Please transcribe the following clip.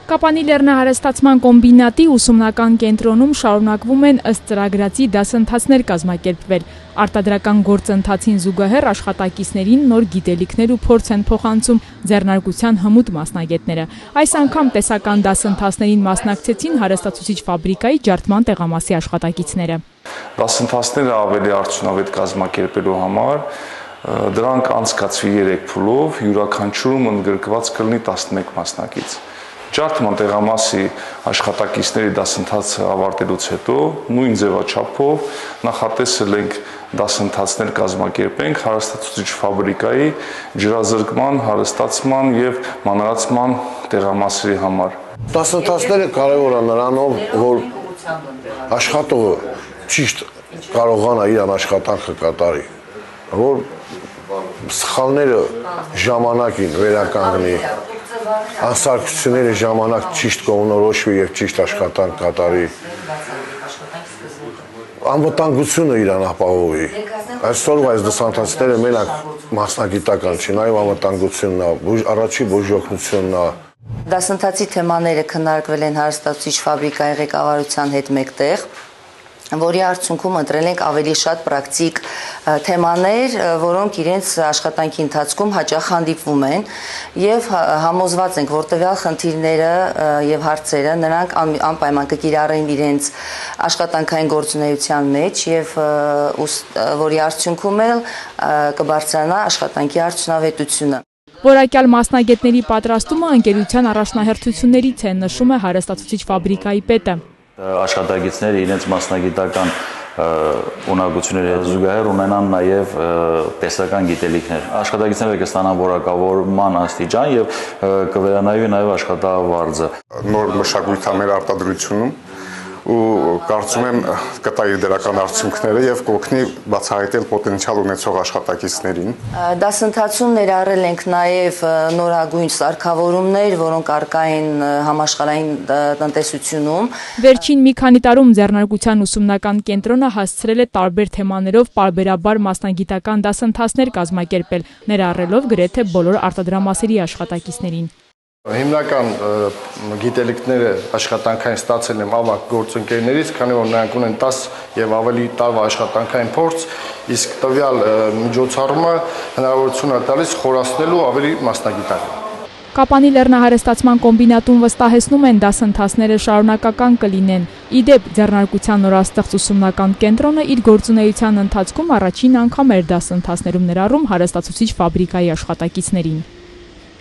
Կապանի լեռնահարստացման կոմբինատի ուսումնական կենտրոնում շարունակվում են ըստ ծրագրածի դասընթացներ կազմակերպվել։ Արտադրական գործընթացին զուգահեռ աշխատակիցներին նոր գիտելիքներ ու փորձ են փոխանցում ձեռնարկության հմուտ մասնագետները։ Այս անգամ տեսական դասընթացներին մասնակցեցին հարստացուցիչ ֆաբրիկայի ջարդման տեղամասի աշխատակիցները։ Դասընթացները ավելի արդյունավետ կազմակերպելու համար դրանք անցկացվի 3 փուլով, յուրաքանչյուրում ընդգրկված կլինի 11 մասնակից։ Ջարդման տեղամասի աշխատակիցների դասընթացը ավարտելուց հետո նույն ձևաչափով նախատեսել ենք դասընթացներ կազմակերպենք հարստացուցիչ ֆաբրիկայի ջրազրկման, հարստացման եւ մանրացման տեղամասերի համար։ Դասընթացները կարևոր են նրանով, որ աշխատողը ճիշտ կարողանա իր աշխատանքը կատարի, որ սխալները ժամանակին վերականգնի, անսարքությունները ժամանակ ճիշտ կողմնորոշվի եւ ճիշտ աշխատանք կատարի, անվտանգությունը իրան ապահովի։ Այսօր այս դասընթացները մենակ մասնագիտական չի, նաեւ անվտանգությունն է, առաջի բուժօգնությունն է։ Դասընթացի թեմաները քննարկվել են հարստացուցիչ ֆաբրիկայի ղեկավարության հետ մեկտեղ, որի արդյունքում ընտրել ենք ավելի շատ պրակտիկ թեմաներ, որոնք իրենց աշխատանքի ընթացքում հաճախ հանդիպվում են եւ համոզված ենք, որ տվյալ խնդիրները եւ հարցերը նրանք անպայման կկիրառեն իրենց աշխատանքային գործունեության մեջ եւ որի արդյունքում էլ կբարձրանա աշխատանքի արդյունավետությունը։ Որակյալ մասնագետների պատրաստումը ընկերության առաջնահերթություններից է, նշում է հարստացուցիչ ֆաբրիկայի պետը։ Աշխատակիցները իրենց մասնագիտական ունակությունների հետ զուգահեռ ունենան նաև տեսական գիտելիքներ։ Աշխատակիցները կստանան որակավորման աստիճան եւ կվերանայվի նաև աշխատավարձը։ Նոր մշակույթ է մեր արտադրությունում ու կարծում եմ կտա իր դրական արդյունքները եւ կօգնի բացահայտել պոտենցիալ ունեցող աշխատակիցներին։ Դասընթացում ներառել ենք նաև նորագույն սարքավորումներ, որոնք առկա են համաշխարհային տնտեսությունում։ Վերջին մի քանի տարում ձեռնարկության ուսումնական կենտրոնը հասցրել է տարբեր թեմաներով պարբերաբար մասնագիտական դասընթացներ կազմակերպել, ներառելով գրեթե բոլոր արտադրամասերի աշխատակիցներին։ Հիմնական գիտելիքները աշխատանքային ստացել եմ ավագ գործընկերներից, քանի որ նրանք ունեն 10 եւ ավելի տարվա աշխատանքային փորձ, իսկ տվյալ միջոցառումը հնարավորություն է տալիս խորացնելու ավելի մասնագիտական։ Կապանի լեռնահարստացման կոմբինատում վստահեցնում են դասընթացները շարունակական կլինեն։ Իդեպ ձեռնարկության նորաստեղծ ուսումնական կենտրոնը իր գործունեության ընթացքում առաջին անգամ էր դասընթացներում ներառում հարստացուցիչ ֆաբրիկայի աշխատակիցներին։